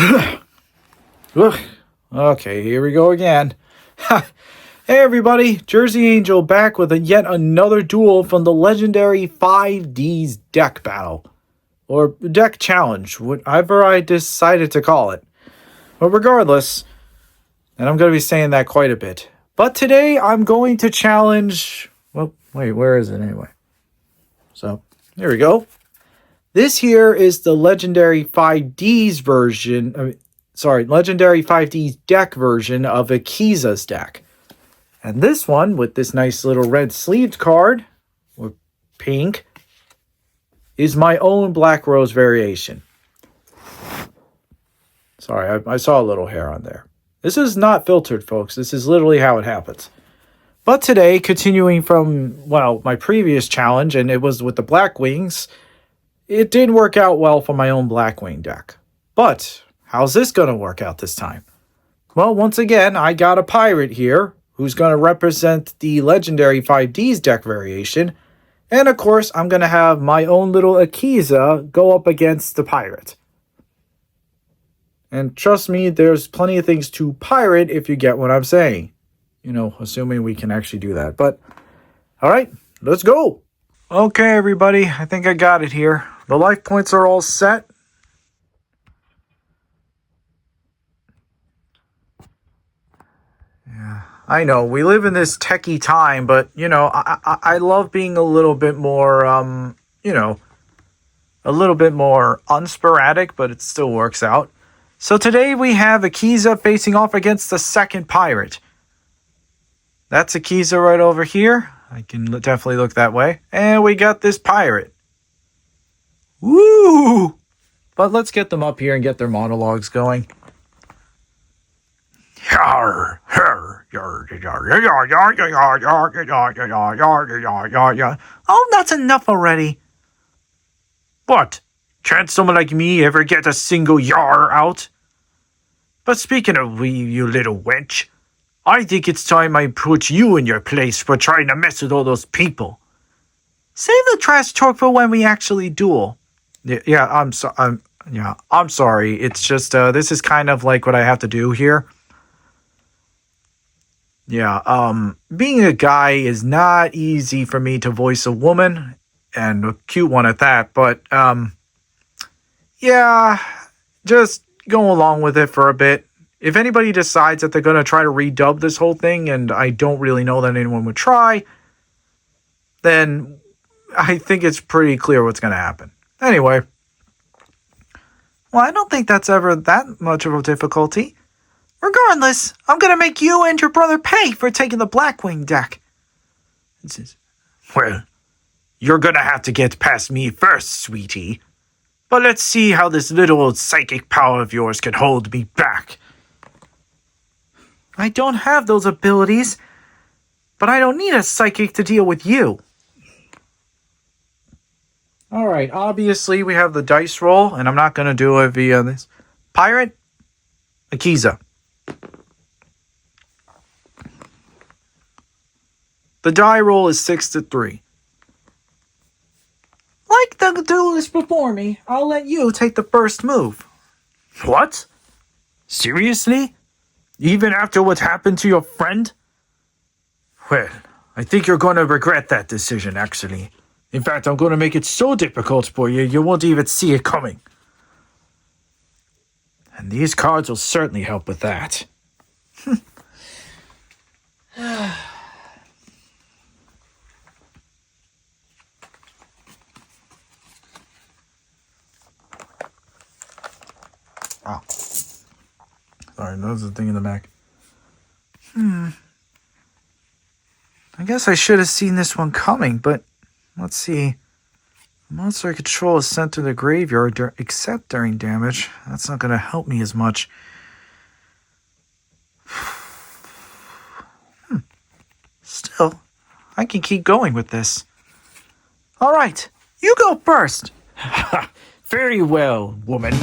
Ugh. Okay, here we go again. Hey everybody, Jersey Angel back with yet another duel from the legendary 5D's deck battle. Or deck challenge, whatever I decided to call it. But regardless, and I'm going to be saying that quite a bit. But today I'm going to challenge... Well, wait, where is it anyway? So, there we go. This here is the legendary 5D's version... legendary 5D's deck version of Akiza's deck. And this one, with this nice little red sleeved card, or pink, is my own Black Rose variation. Sorry, I saw a little hair on there. This is not filtered, folks. This is literally how it happens. But today, continuing from, well, my previous challenge, and it was with the Black Wings, it did work out well for my own Black Wing deck. But how's this going to work out this time? Well, once again, I got a pirate here who's going to represent the legendary 5D's deck variation. And of course, I'm going to have my own little Akiza go up against the pirate. And trust me, there's plenty of things to pirate if you get what I'm saying. You know, assuming we can actually do that. But, alright, let's go! Okay, everybody, I think I got it here. The life points are all set. Yeah, I know, we live in this techie time, but, you know, I love being a little bit more, you know, a little bit more unsporadic, but it still works out. So today we have Akiza facing off against the second pirate. That's Akiza right over here. I can definitely look that way. And we got this pirate. Woo! But let's get them up here and get their monologues going. Oh, that's enough already. What? Can't someone like me ever get a single yar out? But speaking of you little wench, I think it's time I put you in your place for trying to mess with all those people. Save the trash talk for when we actually duel. I'm sorry. It's just this is kind of like what I have to do here. Yeah, being a guy is not easy for me to voice a woman, and a cute one at that, but yeah, just go along with it for a bit. If anybody decides that they're going to try to redub this whole thing, and I don't really know that anyone would try, then I think it's pretty clear what's going to happen. Anyway, well, I don't think that's ever that much of a difficulty. Regardless, I'm going to make you and your brother pay for taking the Blackwing deck. Well, you're going to have to get past me first, sweetie. But let's see how this little old psychic power of yours can hold me back. I don't have those abilities, but I don't need a psychic to deal with you. Alright, obviously we have the dice roll, and I'm not going to do it via this. Pirate, Akiza. The die roll is 6-3. Like the duelist before me, I'll let you take the first move. What? Seriously? Even after what happened to your friend? Well, I think you're going to regret that decision, actually. In fact, I'm going to make it so difficult for you, you won't even see it coming. And these cards will certainly help with that. Oh. Sorry, there's the thing in the back. I guess I should have seen this one coming, but let's see. Monster I control is sent to the graveyard except during damage. That's not going to help me as much. Still, I can keep going with this. All right, you go first. Very well, woman.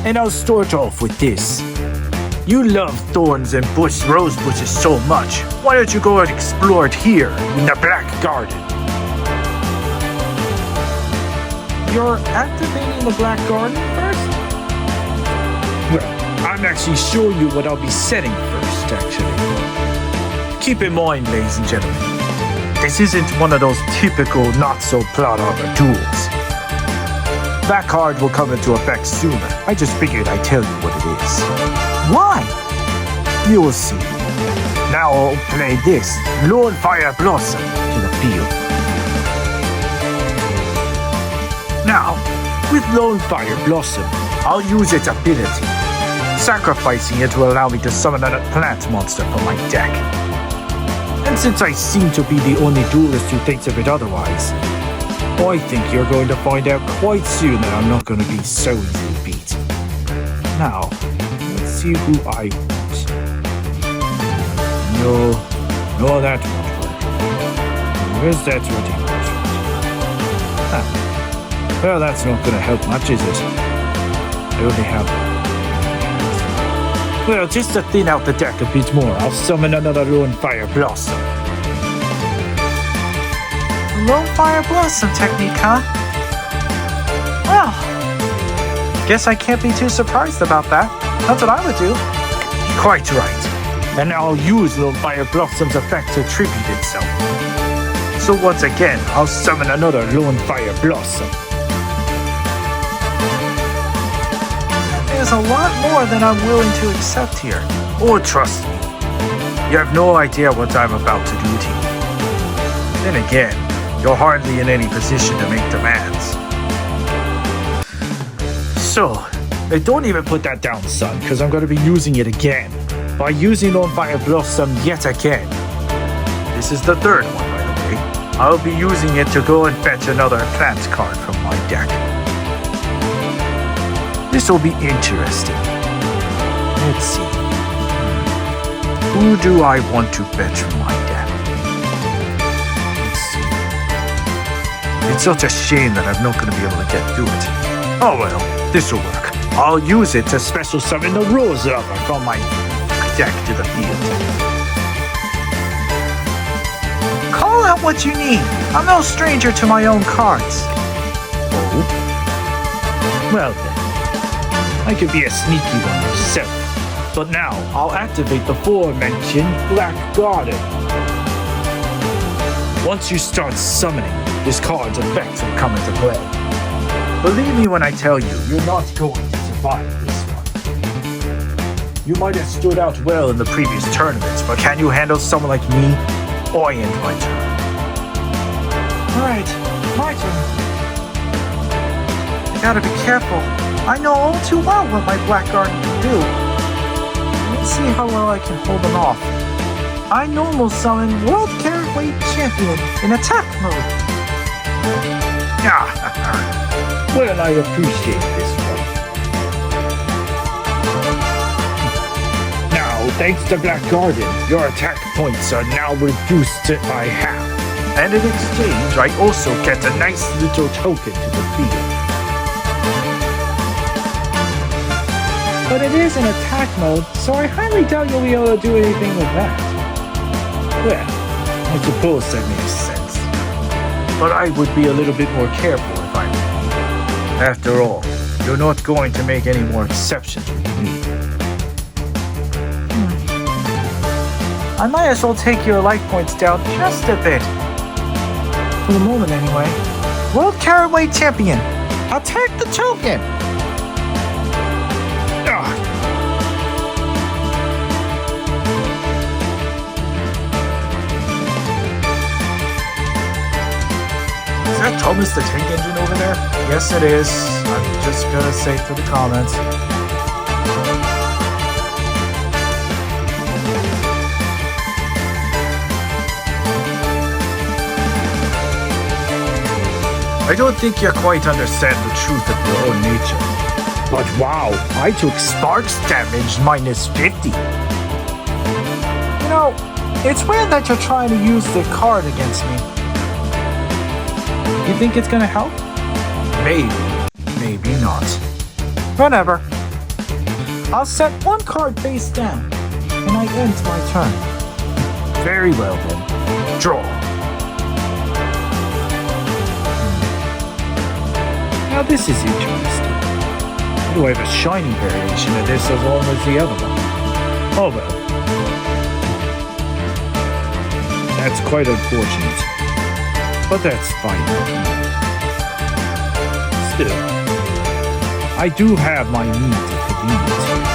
And I'll start off with this. You love thorns and rose bushes so much. Why don't you go and explore it here in the Black Garden? You're activating the Black Garden first? I'm actually showing you what I'll be setting first, actually. Keep in mind, ladies and gentlemen, this isn't one of those typical not-so-plot armor duels. That card will come into effect sooner. I just figured I'd tell you what it is. Why? You will see. Now I'll play this Lone Fire Blossom to the field. Now, with Lone Fire Blossom, I'll use its ability. Sacrificing it will allow me to summon a plant monster from my deck. And since I seem to be the only duelist who thinks of it otherwise, I think you're going to find out quite soon that I'm not going to be so easily beat. Now, let's see who I want. No, that won't work. Where's that what he wants? Well, that's not going to help much, is it? I only have... Well, just to thin out the deck a bit more, I'll summon another Lone Fire Blossom. Lone Fire Blossom technique, huh? Well, guess I can't be too surprised about that. That's what I would do. Quite right. And I'll use Lone Fire Blossom's effect to tribute itself. So once again, I'll summon another Lone Fire Blossom. There's a lot more than I'm willing to accept here. Oh, trust me. You have no idea what I'm about to do to you. Then again, you're hardly in any position to make demands. So, don't even put that down, son, because I'm going to be using it again. By using Lone Fire Blossom yet again. This is the third one, by the way. I'll be using it to go and fetch another plant card from my deck. This will be interesting. Let's see. Who do I want to fetch from my deck? Let's see. It's such a shame that I'm not going to be able to get through it. Oh well, this will work. I'll use it to special summon the Rose Lover from my deck to the field. Call out what you need. I'm no stranger to my own cards. Oh? Well then. I could be a sneaky one myself. But now, I'll activate the aforementioned Black Garden. Once you start summoning, this card's effects will come into play. Believe me when I tell you, you're not going to survive this one. You might have stood out well in the previous tournaments, but can you handle someone like me? I end my turn. Alright, my turn. I gotta be careful. I know all too well what my Black Garden can do. Let's see how well I can hold them off. I normal summon World Caraway Champion in attack mode. Well, I appreciate this one. Now, thanks to Black Garden, your attack points are now reduced by half. And in exchange, I also get a nice little token to the field. But it is in attack mode, so I highly doubt you'll be able to do anything with that. Well, I suppose that makes sense. But I would be a little bit more careful if I were you. After all, you're not going to make any more exceptions with me. I might as well take your life points down just a bit. For the moment, anyway. World Caraway Champion, attack the token! Is that Thomas the Tank Engine over there? Yes, it is. I'm just gonna say for the comments. I don't think you quite understand the truth of your own nature. But wow, I took Sparks damage minus 50. You know, it's weird that you're trying to use the card against me. You think it's gonna help? Maybe, maybe not. Whatever. I'll set one card face down, and I end my turn. Very well then. Draw. Now this is interesting. do I have a shiny variation of this as long as the other one? Oh well. That's quite unfortunate. But that's fine. Still, I do have my means of convenience here.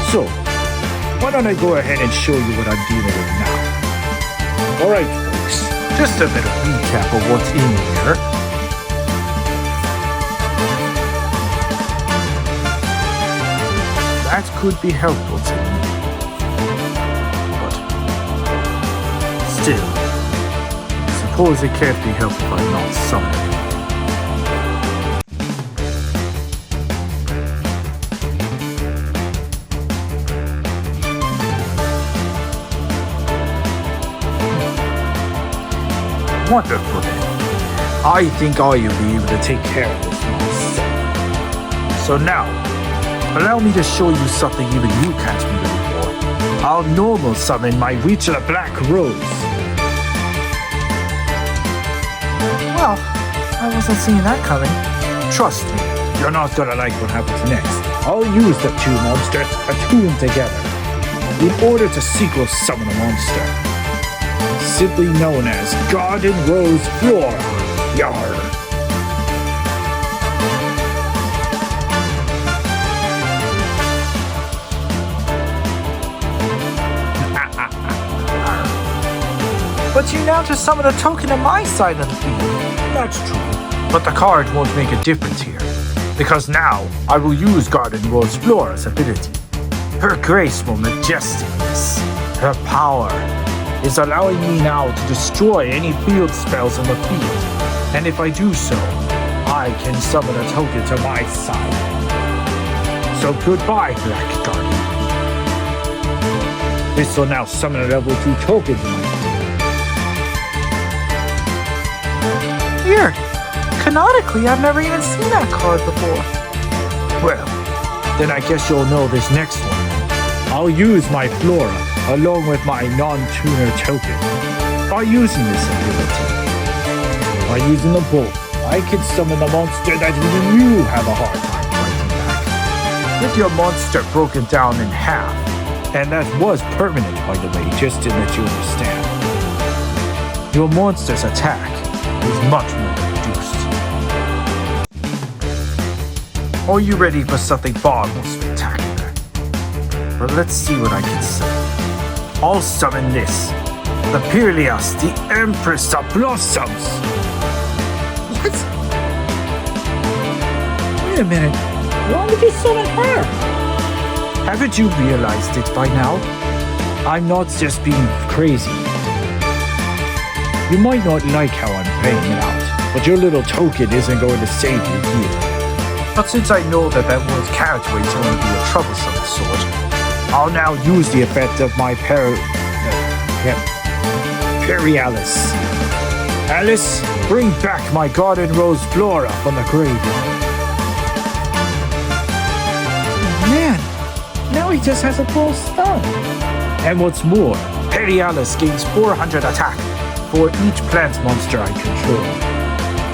So, why don't I go ahead and show you what I'm dealing with now? Alright folks, just a little recap of what's in here. That could be helpful to me. But still, suppose it can't be helped by not summoning. Wonderful then. I think I will be able to take care of this myself. So now, allow me to show you something even you can't be ready for. I'll normal summon my Witch of the Black Rose. Well, I wasn't seeing that coming. Trust me, you're not gonna like what happens next. I'll use the two monsters attuned together in order to sequel summon a monster. Simply known as Garden Rose Flora. Yarr. But you now just summon a token on my side of the field. That's true. But the card won't make a difference here. Because now, I will use Garden Rose Flora's ability. Her graceful majesticness. Her power is allowing me now to destroy any field spells in the field. And if I do so, I can summon a token to my side. So goodbye, Black Guardian. This will now summon a level 2 token to my field. Weird. Canonically, I've never even seen that card before. Well, then I guess you'll know this next one. I'll use my Flora along with my non-tuner token. By using this ability, by using the bolt, I can summon a monster that even you have a hard time fighting back. With your monster broken down in half, and that was permanent by the way, just to let you understand. Your monster's attack is much more reduced. Are you ready for something far more spectacular? But let's see what I can summon. I'll summon this. The Pyrlias, the Empress of Blossoms. What? Wait a minute. Why would you summon her? Haven't you realized it by now? I'm not just being crazy. You might not like how I'm playing it out, but your little token isn't going to save you here. But since I know that world's carriageway is going to be a troublesome sort, I'll now use the effect of my Perialis. Alice, bring back my Garden Rose Flora from the graveyard. Man, now he just has a full stun. And what's more, Perialis gains 400 attack for each plant monster I control.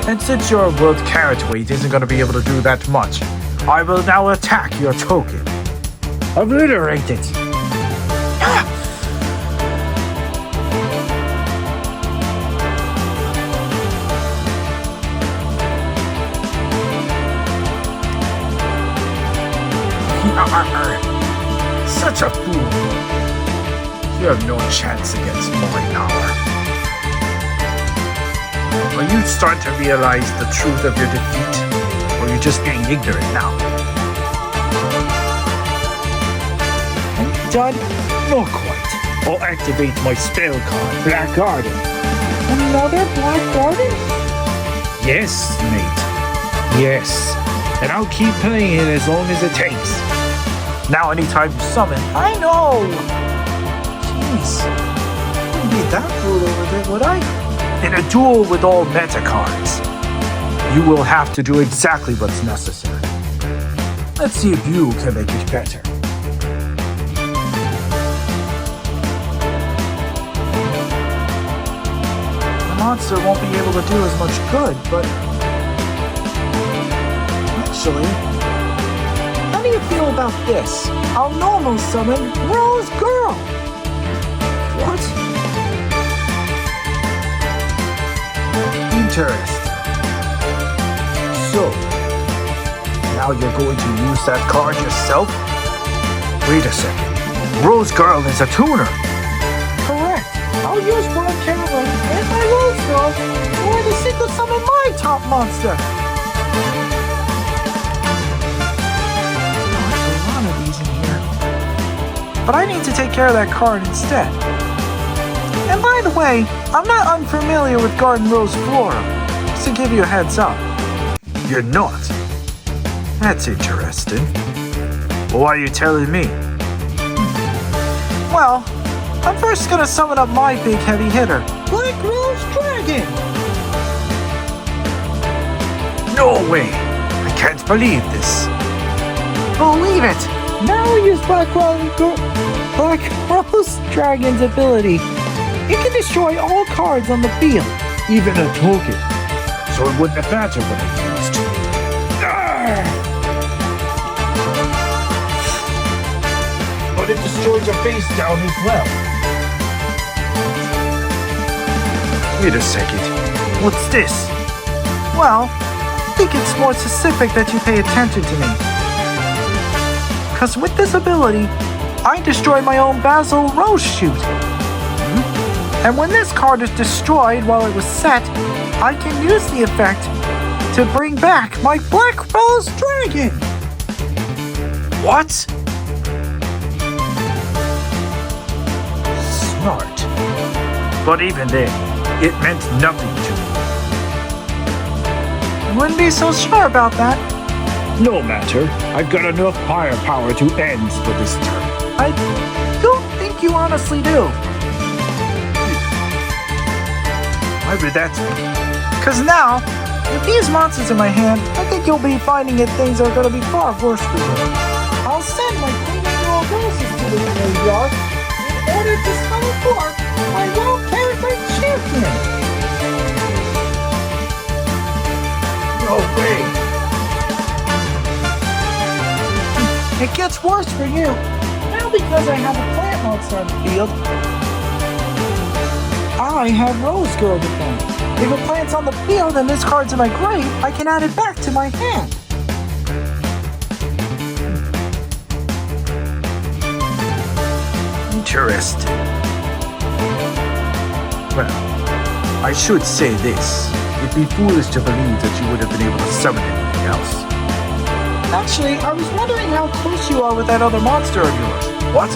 And since your world carriageway isn't going to be able to do that much, I will now attack your token. Obliterate it! Such a fool! You have no chance against my power. Are you starting to realize the truth of your defeat? Or are you just being ignorant now? Done? Not quite. I'll activate my spell card, Black Garden. Another Black Garden? Yes, mate. Yes. And I'll keep playing it as long as it takes. Now anytime you summon, I know! Jeez. Wouldn't be that brutal with it, would I? In a duel with all meta cards, you will have to do exactly what's necessary. Let's see if you can make it better. Monster won't be able to do as much good, but actually, do you feel about this? I'll normal summon Rose Girl. What? Interesting. So, now you're going to use that card yourself? Wait a second. Rose Girl is a tuner. Correct. I'll use Broad Carolyn and my Rose Girl to single summon my top monster. A lot of these in here. But I need to take care of that card instead. And by the way, I'm not unfamiliar with Garden Rose Flora, just to give you a heads up. You're not? That's interesting. Why are you telling me? Well, I'm first gonna summon up my big heavy hitter, Black Rose Dragon! No way! I can't believe this. Believe it! Now we use Black Rose Dragon's ability. It can destroy all cards on the field, even a token. So it wouldn't have mattered what I used. But it destroys your face down as well. Wait a second. What's this? Well, I think it's more specific that you pay attention to me. Because with this ability, I destroy my own Basil Rose Shoot. And when this card is destroyed while it was set, I can use the effect to bring back my Black Rose Dragon! What? Smart. But even then, it meant nothing to me. I wouldn't be so sure about that. No matter. I've got enough firepower to end for this turn. I don't think you honestly do. Why would that be? Because now, with these monsters in my hand, I think you'll be finding that things are going to be far worse for you. I'll send my Queen Annual Roses to the graveyard in order to summon forth my World Character Champion. No way. It gets worse for you. Now because I have a plant monster on the field, I have Rose Girl defend. If a plant's on the field and this card's in my grave, I can add it back to my hand. Interesting. Well, I should say this. It'd be foolish to believe that you would have been able to summon anything else. Actually, I was wondering how close you are with that other monster of yours. What?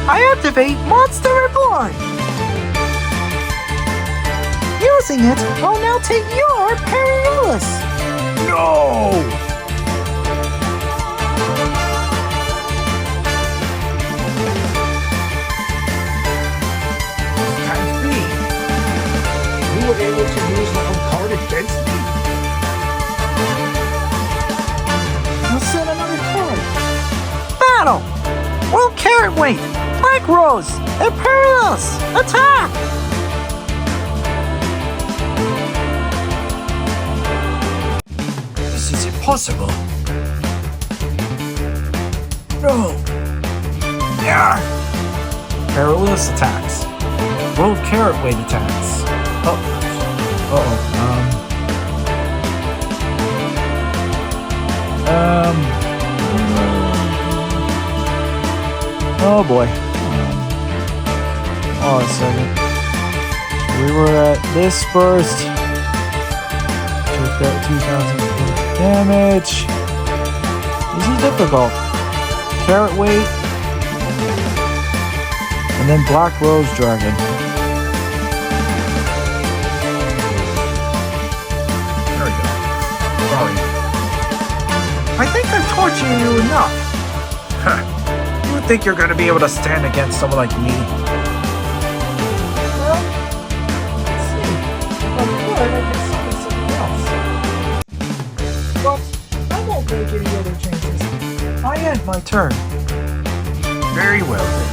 I activate Monster Reborn! Using it, I'll now take your Perilous! No! This can't be. You were able to use my own card against me? I'll send another card. Battle! World Carrot Weight! Black Rose! And Perilous! Attack! This is impossible. No! Yeah! Perilous attacks. World Carrot Weight attacks. Oh boy. Hold on a second. We were at this first. Took that 2,000 damage. This is difficult. Carrot Weight. And then Black Rose Dragon. There we go. Sorry. I think I've tortured you enough. You would think you're going to be able to stand against someone like me. Well, let's see. If I could, I could summon something else. But I won't make any other changes. I end my turn. Very well then.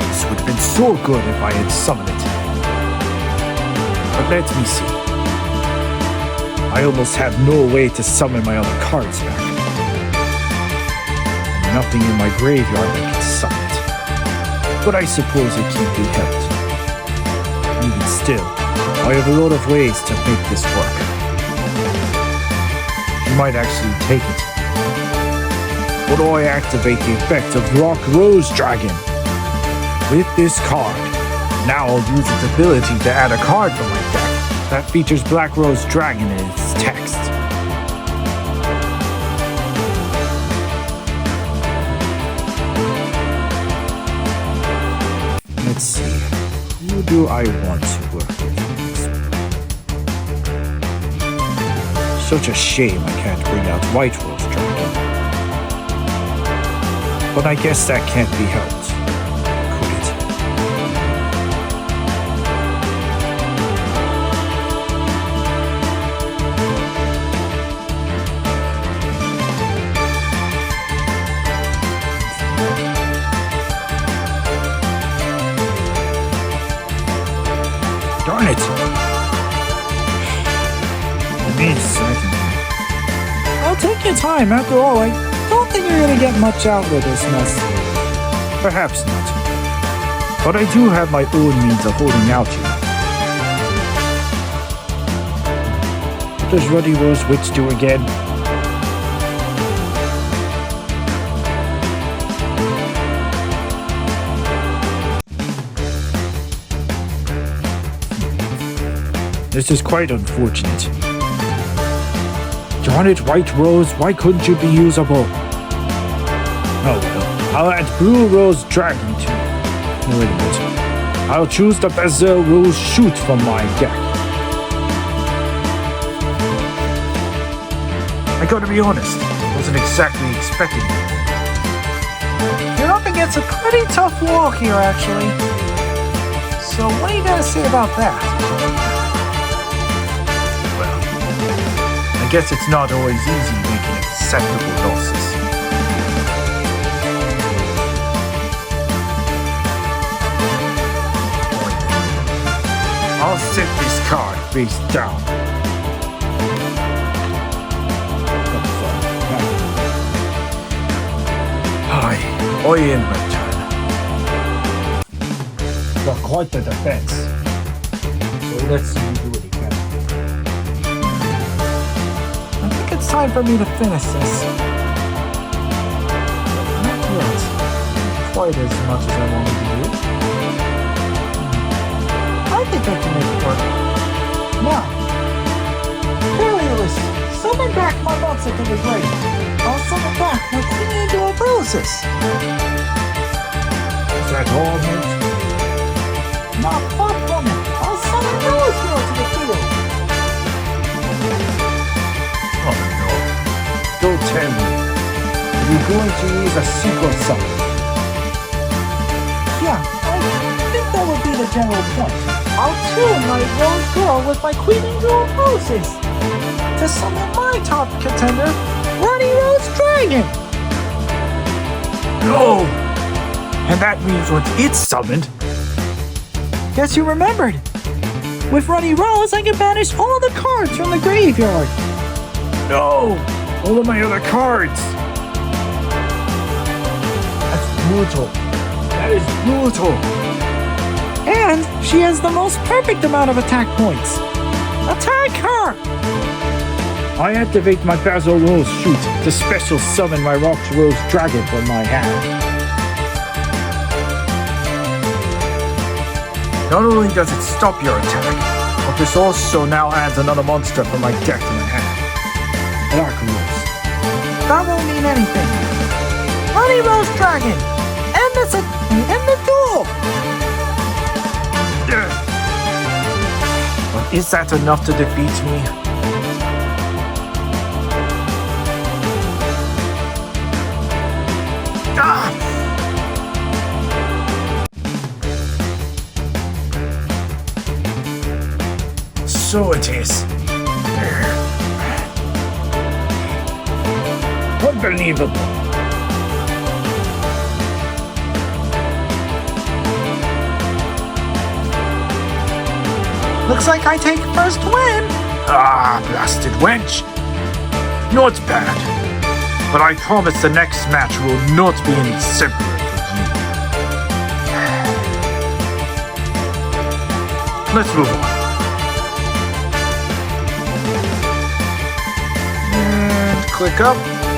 This would have been so good if I had summoned it. But let me see. I almost have no way to summon my other cards back. Nothing in my graveyard that can summon it. But I suppose it can't be helped. Even still, I have a lot of ways to make this work. You might actually take it. But I activate the effect of Rock Rose Dragon. With this card, now I'll use its ability to add a card from my deck that features Black Rose Dragon in its text. Let's see, who do I want to work with? Such a shame I can't bring out White Rose Dragon. But I guess that can't be helped, could it? Darn it! I'll take your time. After all, I don't think you're gonna get much out of this mess. Perhaps not. But I do have my own means of holding out you. What does Ruddy Rose Witch do again? This is quite unfortunate. Darn it, White Rose, why couldn't you be usable? Oh well, I'll add Blue Rose Dragon to it. No, wait a minute. I'll choose the Basil Rose Shoot from my deck. I gotta be honest, wasn't exactly expecting it. You're up against a pretty tough wall here, actually. So what do you gotta say about that? I guess it's not always easy making acceptable losses. I'll set this card face down. Hi, I in return. Got quite the defense. So let's see you do it again. It's time for me to finish this. Not yet. Quite as much as I wanted to do. I think I can make it work. Now, Periolus, summon back my monster from the grave. I'll summon back my Queen Angel of Roses. Is that all, mate? Not far from it. I'll summon Rose Girl to the field. Oh no. Don't tell me. Are you going to use a secret summon? Yeah, I think that would be the general point. I'll tune my Rose Girl with my Queen Angel of Roses to summon my top contender, Ruddy Rose Dragon! No! And that means once it's summoned... Guess you remembered! With Ruddy Rose, I can banish all the cards from the graveyard! No! All of my other cards! That's brutal. That is brutal. And she has the most perfect amount of attack points. Attack her! I activate my Basil Rose Shoot to special summon my Rock Rose Dragon from my hand. Not only does it stop your attack, but this also now adds another monster from my deck to my hand. Black Rose. That won't mean anything. Ruddy Rose Dragon! End the duel! But is that enough to defeat me? Ah! So it is. Unbelievable. Looks like I take first win. Ah, blasted wench. Not bad. But I promise the next match will not be any simpler for you. Let's move on. And click up.